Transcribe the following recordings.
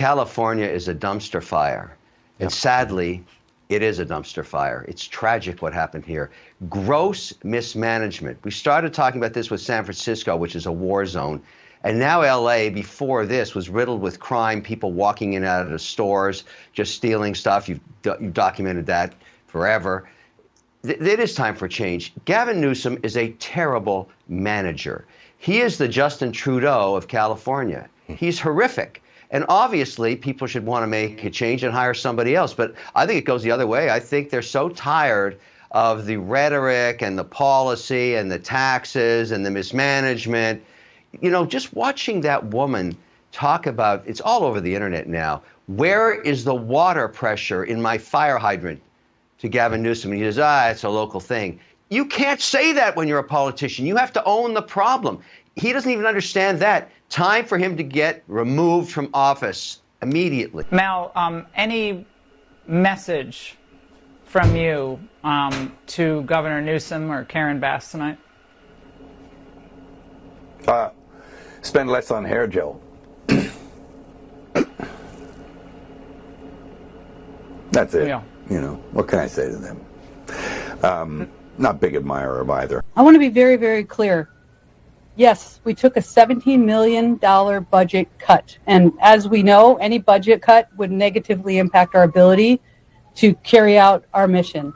California is a dumpster fire. And sadly, it is a dumpster fire. It's tragic what happened here. Gross mismanagement. We started talking about this with San Francisco, which is a war zone. And now LA, before this, was riddled with crime, people walking in and out of the stores, just stealing stuff. You've documented that forever. It is time for change. Gavin Newsom is a terrible manager. He is the Justin Trudeau of California. He's horrific. And obviously, people should want to make a change and hire somebody else. But I think it goes the other way. I think they're so tired of the rhetoric and the policy and the taxes and the mismanagement. You know, just watching that woman talk about, it's all over the internet now, where is the water pressure in my fire hydrant, to Gavin Newsom. And he says, it's a local thing. You can't say that when you're a politician. You have to own the problem. He doesn't even understand that. Time for him to get removed from office immediately. Mal, any message from you to Governor Newsom or Karen Bass tonight? Spend less on hair gel. That's it. Yeah. You know, what can I say to them? Not big admirer of either. I want to be very, very clear. Yes, we took a $17 million budget cut. And as we know, any budget cut would negatively impact our ability to carry out our mission.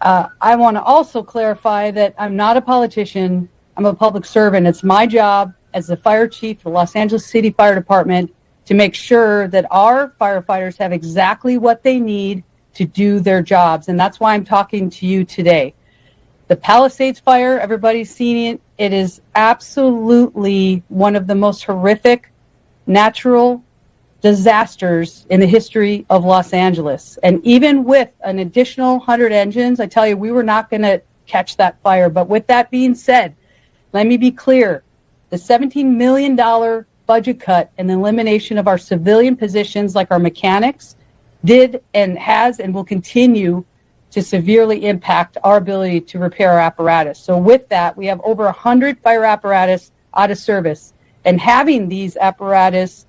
I want to also clarify that I'm not a politician. I'm a public servant. It's my job as the fire chief for Los Angeles City Fire Department to make sure that our firefighters have exactly what they need to do their jobs. And that's why I'm talking to you today. The Palisades fire, everybody's seen it. It is absolutely one of the most horrific natural disasters in the history of Los Angeles. And even with an additional 100 engines, I tell you, we were not going to catch that fire. But with that being said, let me be clear. The $17 million budget cut and the elimination of our civilian positions like our mechanics did and has and will continue to severely impact our ability to repair our apparatus. So with that, we have over 100 fire apparatus out of service. And having these apparatus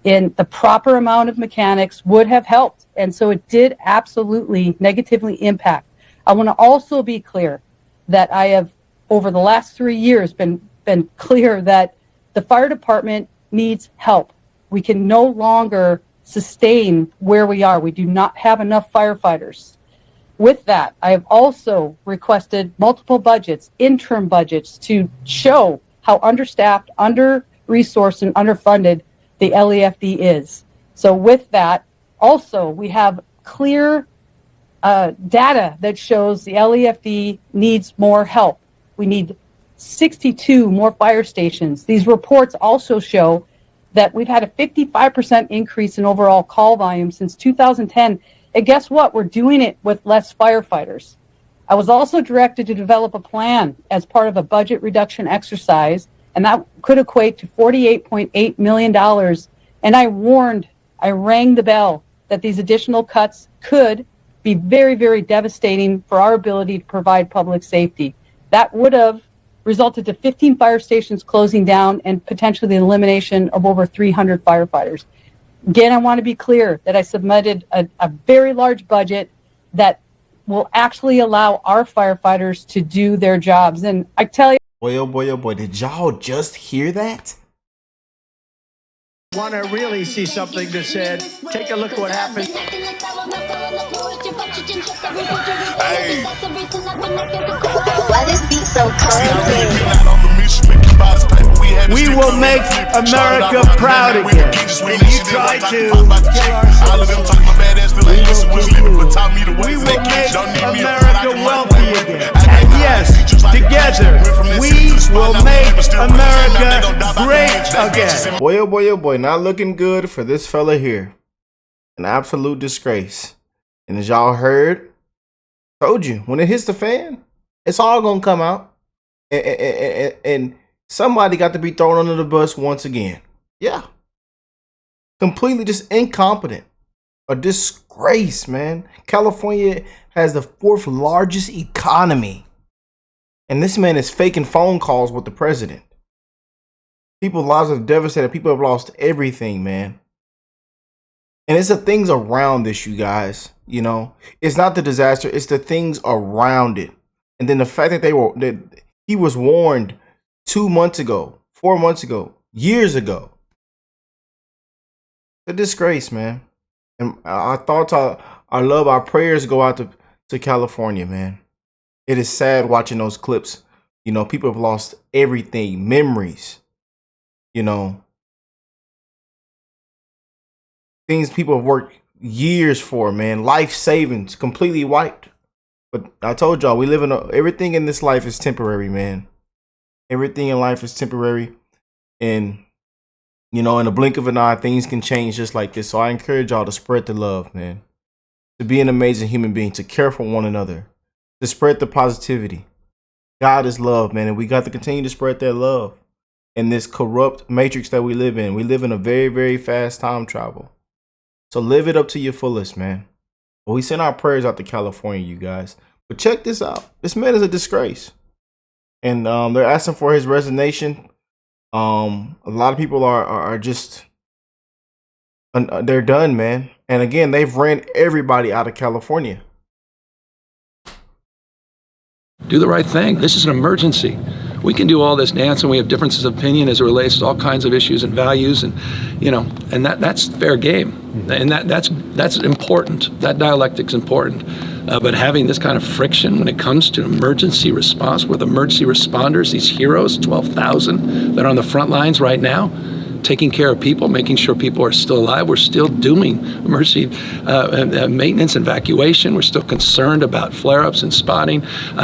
in the proper amount of mechanics would have helped. And so it did absolutely negatively impact. I want to also be clear that I have, over the last 3 years, been clear that the fire department needs help. We can no longer sustain where we are. We do not have enough firefighters. With that, I have also requested multiple budgets, interim budgets, to show how understaffed, under-resourced, and underfunded the LEFD is. So with that, also, we have clear data that shows the LEFD needs more help. We need 62 more fire stations. These reports also show that we've had a 55% increase in overall call volume since 2010. And guess what? We're doing it with less firefighters. I was also directed to develop a plan as part of a budget reduction exercise, and that could equate to $48.8 million. And I rang the bell that these additional cuts could be very, very devastating for our ability to provide public safety. That would have resulted to 15 fire stations closing down and potentially the elimination of over 300 firefighters. Again, I want to be clear that I submitted a very large budget that will actually allow our firefighters to do their jobs. And I tell you, boy, oh boy, oh boy, did y'all just hear that? Want to really see something that said, take a look at what happened. Hey. Why this beat so cold? We will make America proud again. And you try to we will make America wealthy again. And yes, together, we will make America great again. Boy, oh boy, not looking good for this fella here. An absolute disgrace. And as y'all heard, told you, when it hits the fan, it's all gonna come out. And somebody got to be thrown under the bus once again. Yeah. Completely just incompetent. A disgrace, man. California has the 4th largest economy. And this man is faking phone calls with the president. People's lives are devastated. People have lost everything, man. And it's the things around this, you guys. You know, it's not the disaster, it's the things around it. And then the fact that he was warned 2 months ago, 4 months ago, years ago. A disgrace, man. And our thoughts, our love, our prayers go out to California, man. It is sad watching those clips. You know, people have lost everything, memories, you know, things people have worked years for, man. Life savings completely wiped. But I told y'all, we live in everything in this life is temporary, man. Everything in life is temporary. And, you know, in a blink of an eye, things can change just like this. So I encourage y'all to spread the love, man. To be an amazing human being, to care for one another, to spread the positivity. God is love, man. And we got to continue to spread that love in this corrupt matrix that we live in. We live in a very, very fast time travel. So live it up to your fullest, man. Well, we send our prayers out to California, you guys. But check this out. This man is a disgrace. And they're asking for his resignation. A lot of people are just, they're done, man. And again, they've ran everybody out of California. Do the right thing. This is an emergency. We can do all this dance and we have differences of opinion as it relates to all kinds of issues and values, and you know, and that's fair game. And that's important. That dialectic's important. But having this kind of friction when it comes to emergency response, with emergency responders, these heroes, 12,000 that are on the front lines right now, taking care of people, making sure people are still alive. We're still doing emergency maintenance and evacuation. We're still concerned about flare-ups and spotting.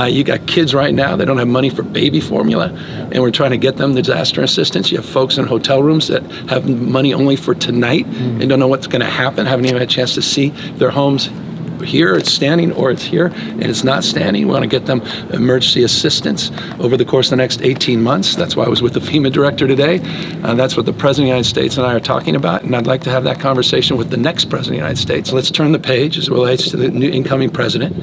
You got kids right now that don't have money for baby formula, and we're trying to get them disaster assistance. You have folks in hotel rooms that have money only for tonight and don't know what's going to happen, haven't even had a chance to see their homes. Here it's standing or it's here and it's not standing. We want to get them emergency assistance over the course of the next 18 months. That's why I was with the FEMA director today. That's what the President of the United States and I are talking about, and I'd like to have that conversation with the next President of the United States. Let's turn the page as it relates to the new incoming president.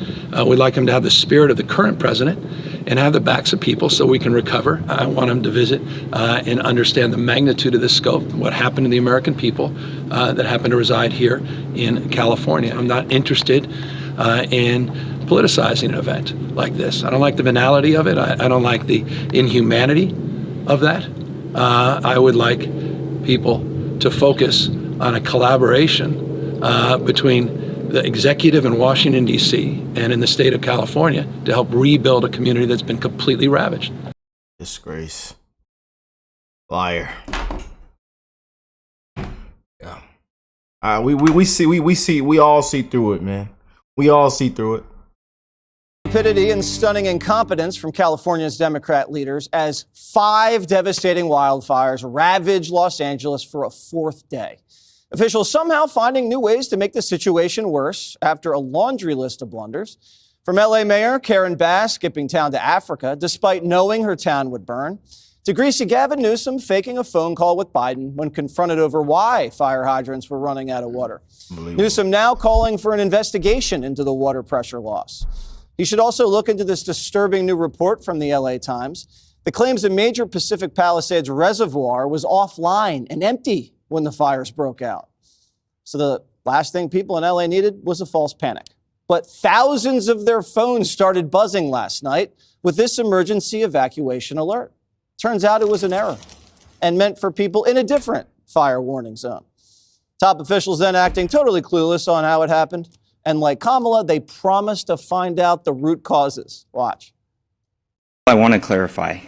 We'd like him to have the spirit of the current president and have the backs of people so we can recover. I want him to visit and understand the magnitude of this scope, what happened to the American people that happen to reside here in California. I'm not interested in politicizing an event like this. I don't like the banality of it. I don't like the inhumanity of that. I would like people to focus on a collaboration between the executive in Washington, D.C. and in the state of California to help rebuild a community that's been completely ravaged. Disgrace. Liar. Yeah. We all see through it, man. We all see through it. Stupidity and stunning incompetence from California's Democrat leaders as 5 devastating wildfires ravage Los Angeles for a 4th day. Officials somehow finding new ways to make the situation worse after a laundry list of blunders. From LA Mayor Karen Bass skipping town to Africa despite knowing her town would burn, to greasy Gavin Newsom faking a phone call with Biden when confronted over why fire hydrants were running out of water. Newsom now calling for an investigation into the water pressure loss. He should also look into this disturbing new report from the LA Times that claims a major Pacific Palisades reservoir was offline and empty when the fires broke out. So the last thing people in LA needed was a false panic. But thousands of their phones started buzzing last night with this emergency evacuation alert. Turns out it was an error and meant for people in a different fire warning zone. Top officials then acting totally clueless on how it happened. And like Kamala, they promised to find out the root causes. Watch. I want to clarify.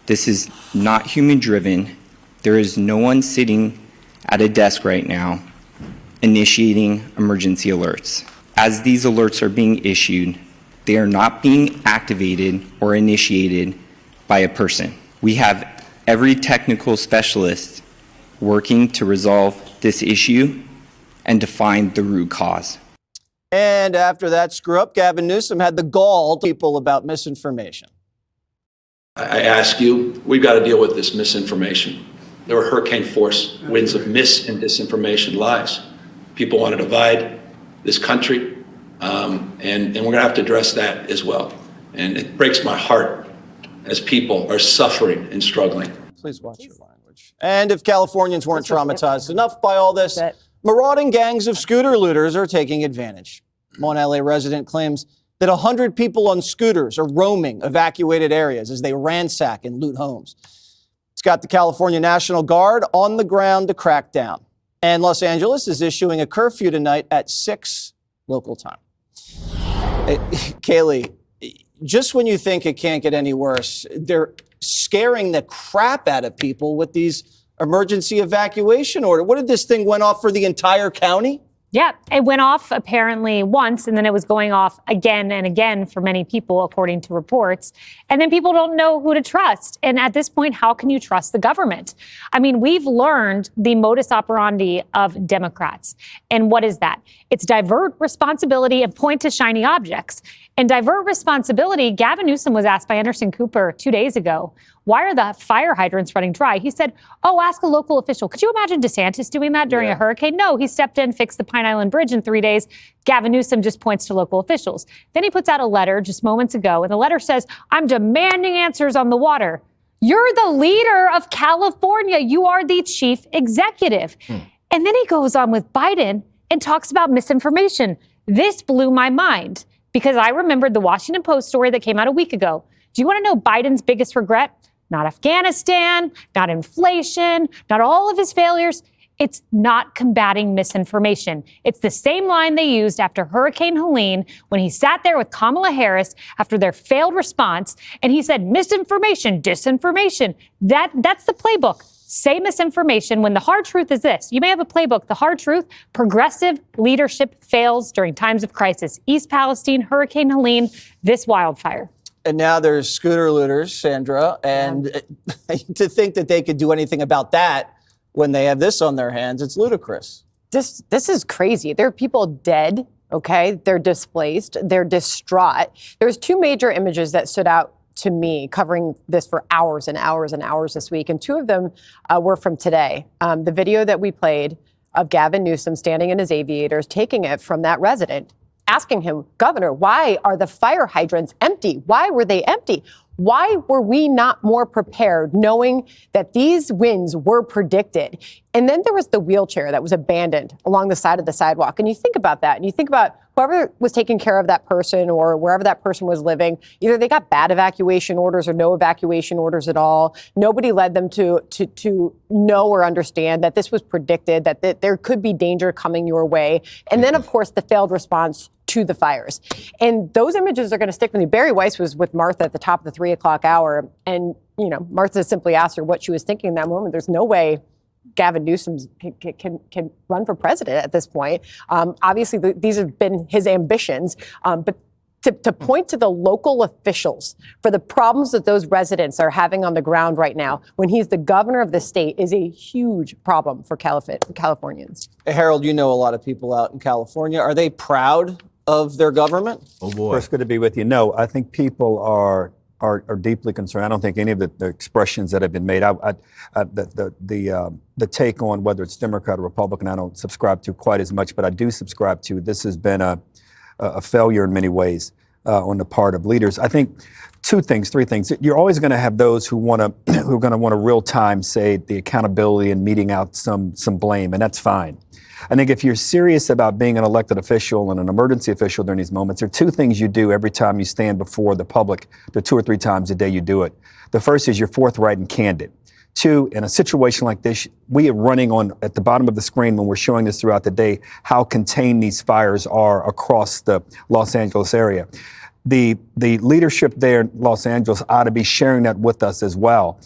This is not human driven. There is no one sitting at a desk right now initiating emergency alerts. As these alerts are being issued, they are not being activated or initiated by a person. We have every technical specialist working to resolve this issue and to find the root cause. And after that screw up, Gavin Newsom had the gall to people about misinformation. I ask you, we've got to deal with this misinformation. There were hurricane force winds of mis and disinformation lies. People want to divide this country, and we're going to have to address that as well. And it breaks my heart as people are suffering and struggling. Please watch your language. And if Californians weren't traumatized enough by all this, Marauding gangs of scooter looters are taking advantage. One LA resident claims that 100 people on scooters are roaming evacuated areas as they ransack and loot homes. It's got the California National Guard on the ground to crack down. And Los Angeles is issuing a curfew tonight at 6 local time. Hey, Kaylee, just when you think it can't get any worse, they're scaring the crap out of people with these emergency evacuation order. What, did this thing went off for the entire county? Yeah, it went off apparently once, and then it was going off again and again for many people, according to reports. And then people don't know who to trust. And at this point, how can you trust the government? I mean, we've learned the modus operandi of Democrats. And what is that? It's divert responsibility and point to shiny objects. And divert responsibility, Gavin Newsom was asked by Anderson Cooper 2 days ago, why are the fire hydrants running dry? He said, ask a local official. Could you imagine DeSantis doing that during a hurricane? No, he stepped in, fixed the Pine Island Bridge in 3 days. Gavin Newsom just points to local officials. Then he puts out a letter just moments ago, and the letter says, I'm demanding answers on the water. You're the leader of California. You are the chief executive. And then he goes on with Biden and talks about misinformation. This blew my mind because I remembered the Washington Post story that came out a week ago. Do you want to know Biden's biggest regret? Not Afghanistan, not inflation, not all of his failures. It's not combating misinformation. It's the same line they used after Hurricane Helene when he sat there with Kamala Harris after their failed response, and he said, misinformation, disinformation. That's the playbook. Say misinformation when the hard truth is this. You may have a playbook. The hard truth, progressive leadership fails during times of crisis. East Palestine, Hurricane Helene, this wildfire. And now there's scooter looters, Sandra, and to think that they could do anything about that when they have this on their hands, it's ludicrous. This is crazy. There are people dead, okay? They're displaced. They're distraught. There's two major images that stood out to me covering this for hours and hours and hours this week, and two of them were from today. The video that we played of Gavin Newsom standing in his aviators, taking it from that resident, asking him, Governor, why are the fire hydrants empty? Why were they empty? Why were we not more prepared knowing that these winds were predicted? And then there was the wheelchair that was abandoned along the side of the sidewalk. And you think about that and you think about whoever was taking care of that person or wherever that person was living, either they got bad evacuation orders or no evacuation orders at all. Nobody led them to know or understand that this was predicted, that there could be danger coming your way. And then, of course, the failed response to the fires. And those images are going to stick with me. Barry Weiss was with Martha at the top of the 3 o'clock hour. And, Martha simply asked her what she was thinking in that moment. There's no way Gavin Newsom can run for president at this point. Obviously, these have been his ambitions. But to point to the local officials for the problems that those residents are having on the ground right now when he's the governor of the state is a huge problem for Californians. Harold, you know a lot of people out in California. Are they proud of their government? Oh, boy. First, good to be with you. No, I think people are deeply concerned. I don't think any of the expressions that have been made, the take on whether it's Democrat or Republican, I don't subscribe to quite as much, but I do subscribe to this has been a failure in many ways on the part of leaders. I think three things. You're always going to have those who are going to want to real time say the accountability and meting out some blame, and that's fine. I think if you're serious about being an elected official and an emergency official during these moments, there are two things you do every time you stand before the public, the 2 or 3 times a day you do it. The first is you're forthright and candid. Two, in a situation like this, we are running on at the bottom of the screen when we're showing this throughout the day, how contained these fires are across the Los Angeles area. The leadership there in Los Angeles ought to be sharing that with us as well.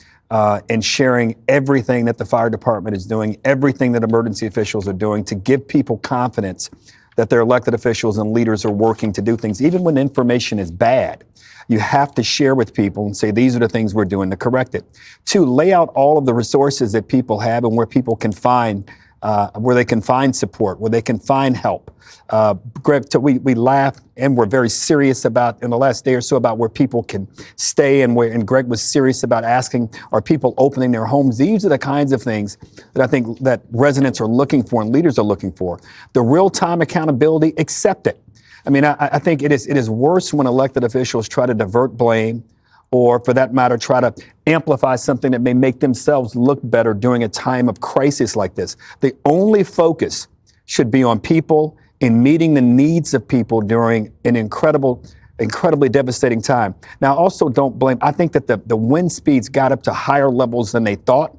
And sharing everything that the fire department is doing, everything that emergency officials are doing to give people confidence that their elected officials and leaders are working to do things, even when information is bad. You have to share with people and say, these are the things we're doing to correct it. Two, lay out all of the resources that people have and where people can find where they can find support, where they can find help. Greg, we laughed and we're very serious about in the last day or so about where people can stay and Greg was serious about asking, are people opening their homes? These are the kinds of things that I think that residents are looking for and leaders are looking for. The real-time accountability, accept it. I mean, I think it is worse when elected officials try to divert blame or, for that matter, try to amplify something that may make themselves look better during a time of crisis like this. The only focus should be on people and meeting the needs of people during an incredibly devastating time. Now, also don't blame, I think that the wind speeds got up to higher levels than they thought,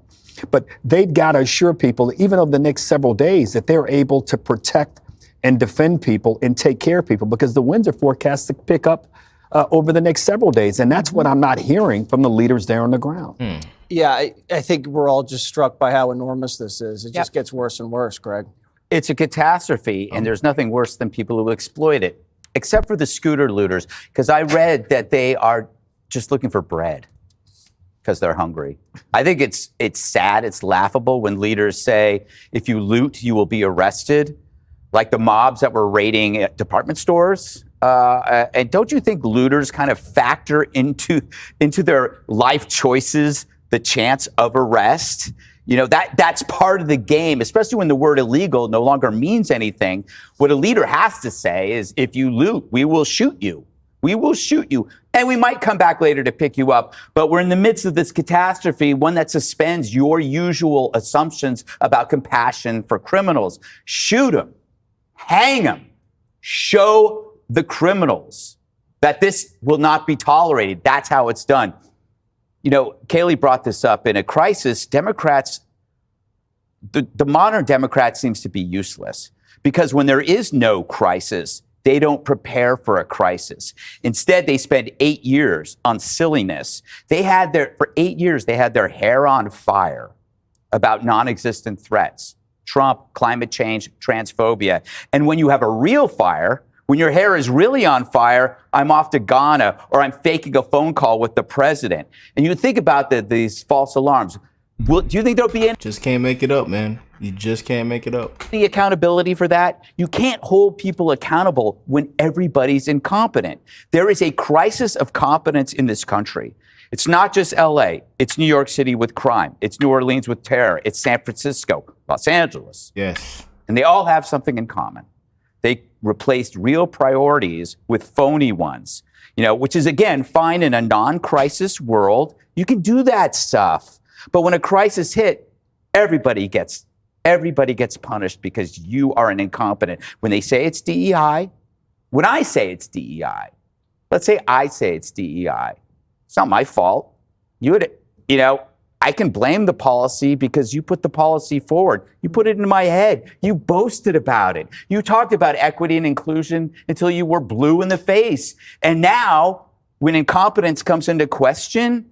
but they've got to assure people, even over the next several days, that they're able to protect and defend people and take care of people, because the winds are forecast to pick up over the next several days. And that's what I'm not hearing from the leaders there on the ground. Yeah, I think we're all just struck by how enormous this is. It just gets worse and worse, Greg. It's a catastrophe, and there's nothing worse than people who exploit it, except for the scooter looters, because I read that they are just looking for bread because they're hungry. I think it's sad, it's laughable when leaders say, if you loot, you will be arrested, like the mobs that were raiding department stores. And don't you think looters kind of factor into their life choices the chance of arrest? You know, that's part of the game, especially when the word illegal no longer means anything. What a leader has to say is, if you loot, we will shoot you. We will shoot you. And we might come back later to pick you up. But we're in the midst of this catastrophe, one that suspends your usual assumptions about compassion for criminals. Shoot them. Hang them. Show the criminals that this will not be tolerated. That's how it's done. You know, Kayleigh brought this up. In a crisis, Democrats, the modern Democrat seems to be useless, because when there is no crisis, they don't prepare for a crisis. Instead, they spend 8 years on silliness. For 8 years, they had their hair on fire about non-existent threats: Trump, climate change, transphobia. And when you have a real fire, when your hair is really on fire, I'm off to Ghana, or I'm faking a phone call with the president. And you think about these false alarms. Do you think there'll be any? Just can't make it up, man. You just can't make it up. The accountability for that? You can't hold people accountable when everybody's incompetent. There is a crisis of competence in this country. It's not just LA. It's New York City with crime. It's New Orleans with terror. It's San Francisco, Los Angeles. Yes. And they all have something in common. They replaced real priorities with phony ones, you know, which is, again, fine in a non-crisis world. You can do that stuff. But when a crisis hit, everybody gets punished because you are an incompetent. When they say it's DEI, when I say it's DEI, let's say I say it's DEI, it's not my fault. I can blame the policy because you put the policy forward. You put it in my head. You boasted about it. You talked about equity and inclusion until you were blue in the face. And now, when incompetence comes into question,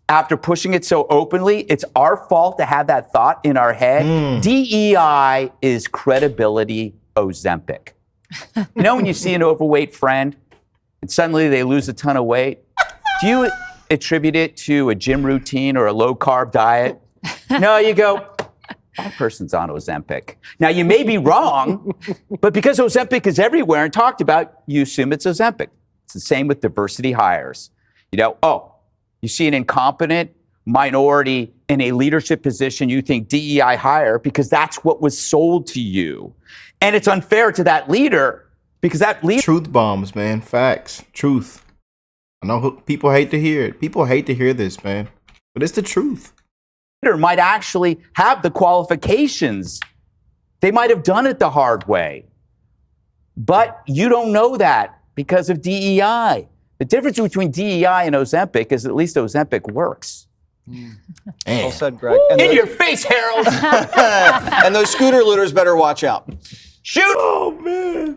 after pushing it so openly, it's our fault to have that thought in our head. DEI is credibility Ozempic. You know, when you see an overweight friend and suddenly they lose a ton of weight, do you attribute it to a gym routine or a low-carb diet? No, you go, that person's on Ozempic. Now, you may be wrong, but because Ozempic is everywhere and talked about, you assume it's Ozempic. It's the same with diversity hires. You know, you see an incompetent minority in a leadership position, you think DEI hire because that's what was sold to you. And it's unfair to that leader because that leader... Truth bombs, man. Facts. Truth. I know people hate to hear it. People hate to hear this, man. But it's the truth. Leader might actually have the qualifications. They might have done it the hard way. But you don't know that because of DEI. The difference between DEI and Ozempic is at least Ozempic works. Well said, Greg. And in your face, Harold! And those scooter looters better watch out. Shoot! Oh, man.